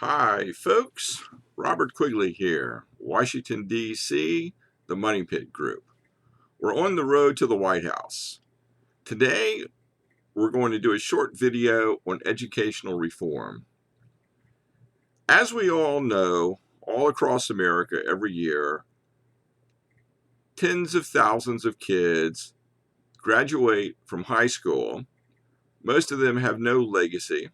Hi, folks. Robert Quigley here, Washington, D.C., the Money Pit Group. We're on the road to the White House. Today, we're going to do a short video on educational reform. As we all know, all across America every year, tens of thousands of kids graduate from high school. Most of them have no legacy.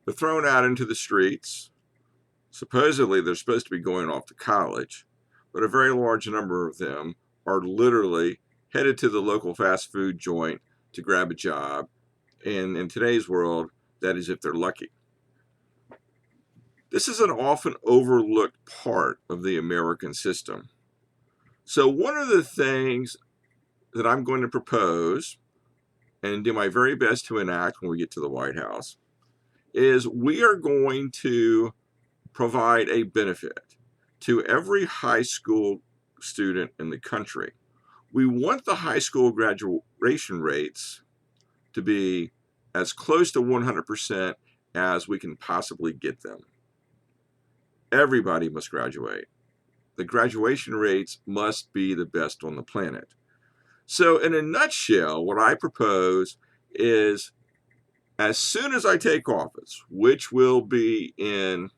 They're thrown out into the streets. Supposedly, they're supposed to be going off to college, but a very large number of them are literally headed to the local fast food joint to grab a job. And in today's world, that is if they're lucky. This is an often overlooked part of the American system. So one of the things that I'm going to propose and do my very best to enact when we get to the White House is we are going to provide a benefit to every high school student in the country. We want the high school graduation rates to be as close to 100% as we can possibly get them. Everybody must graduate. The graduation rates must be the best on the planet. So in a nutshell, what I propose is as soon as I take office, which will be in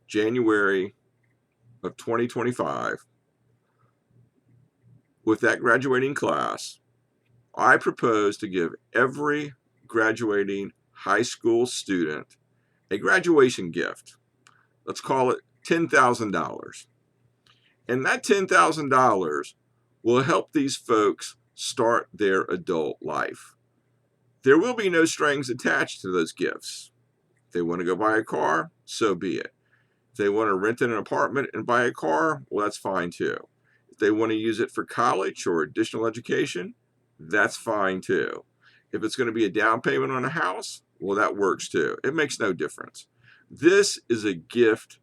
January of 2025, with that graduating class, I propose to give every graduating high school student a graduation gift. Let's call it $10,000. And that $10,000 will help these folks start their adult life. There will be no strings attached to those gifts. If they want to go buy a car, so be it. If they want to rent an apartment and buy a car, well, that's fine too. If they want to use it for college or additional education, that's fine too. If it's going to be a down payment on a house, well, that works too. It makes no difference. This is a gift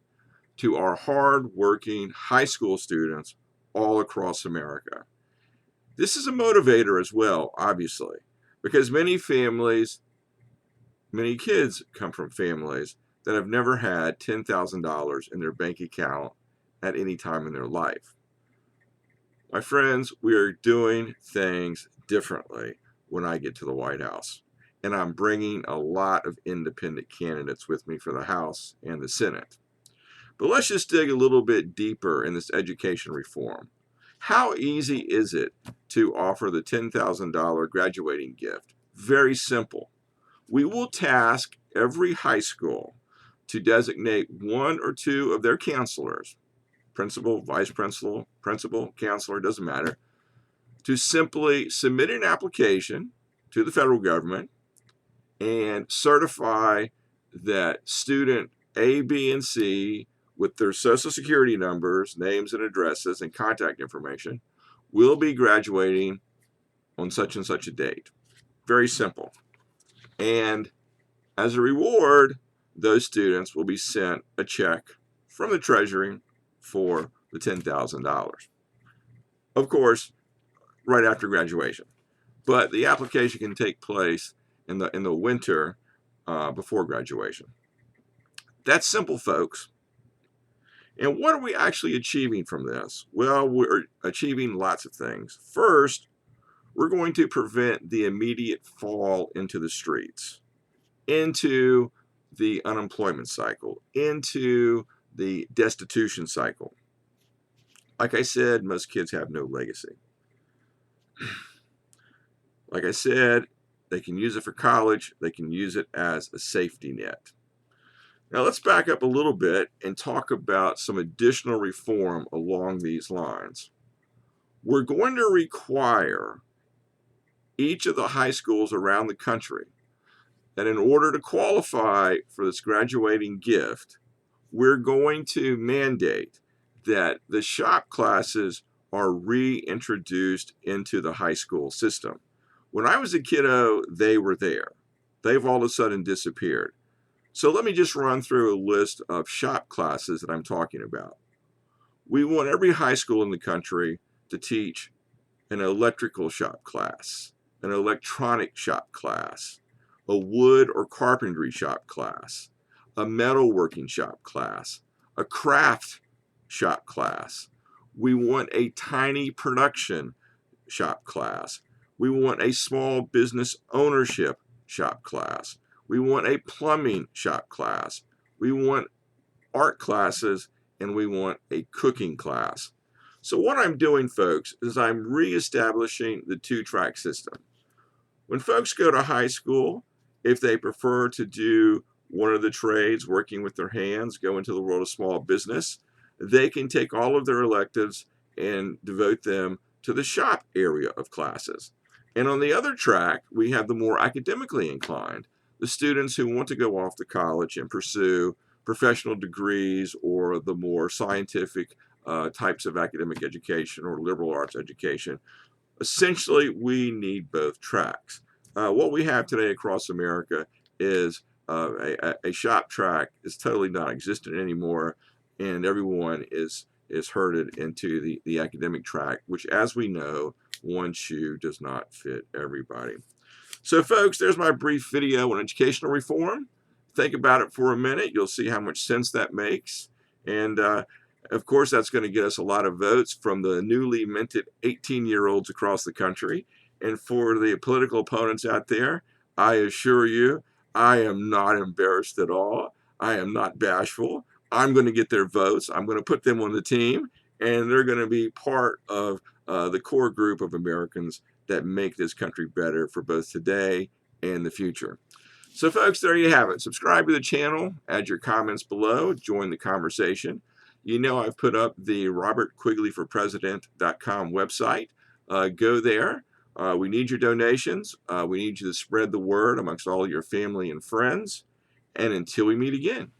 to our hard-working high school students all across America. This is a motivator as well, obviously, because many kids come from families that have never had $10,000 in their bank account at any time in their life. My friends, we are doing things differently when I get to the White House. And I'm bringing a lot of independent candidates with me for the House and the Senate. But let's just dig a little bit deeper in this education reform. How easy is it to offer the $10,000 graduating gift? Very simple. We will task every high school to designate one or two of their counselors, principal, vice principal, counselor, doesn't matter, to simply submit an application to the federal government and certify that student A, B, and C, with their social security numbers, names and addresses, and contact information, will be graduating on such and such a date. Very simple. And as a reward, those students will be sent a check from the Treasury for the $10,000. Of course, right after graduation. But the application can take place in the winter before graduation. That's simple, folks. And what are we actually achieving from this? Well, we're achieving lots of things. First, we're going to prevent the immediate fall into the streets, into the unemployment cycle, into the destitution cycle. Like I said, most kids have no legacy. Like I said, they can use it for college. They can use it as a safety net. Now let's back up a little bit and talk about some additional reform along these lines. We're going to require each of the high schools around the country that in order to qualify for this graduating gift, we're going to mandate that the shop classes are reintroduced into the high school system. When I was a kiddo, they were there. They've all of a sudden disappeared. So let me just run through a list of shop classes that I'm talking about. We want every high school in the country to teach an electrical shop class, an electronic shop class, a wood or carpentry shop class, a metalworking shop class, a craft shop class. We want a tiny production shop class. We want a small business ownership shop class. We want a plumbing shop class. We want art classes, and we want a cooking class. So what I'm doing, folks, is I'm reestablishing the two-track system. When folks go to high school, if they prefer to do one of the trades, working with their hands, go into the world of small business, they can take all of their electives and devote them to the shop area of classes. And on the other track, we have the more academically inclined, the students who want to go off to college and pursue professional degrees or the more scientific types of academic education or liberal arts education. Essentially, we need both tracks. What we have today across America is a shop track is totally non-existent anymore, and everyone is herded into the academic track, which, as we know, one shoe does not fit everybody. So, folks, there's my brief video on educational reform. Think about it for a minute. You'll see how much sense that makes. And of course, that's going to get us a lot of votes from the newly minted 18-year-olds across the country. And for the political opponents out there, I assure you, I am not embarrassed at all. I am not bashful. I'm going to get their votes. I'm going to put them on the team, and they're going to be part of the core group of Americans that make this country better for both today and the future. So, folks, there you have it. Subscribe to the channel, add your comments below, join the conversation. You know I've put up the RobertQuigleyForPresident.com website. Go there. We need your donations. We need you to spread the word amongst all your family and friends. And until we meet again.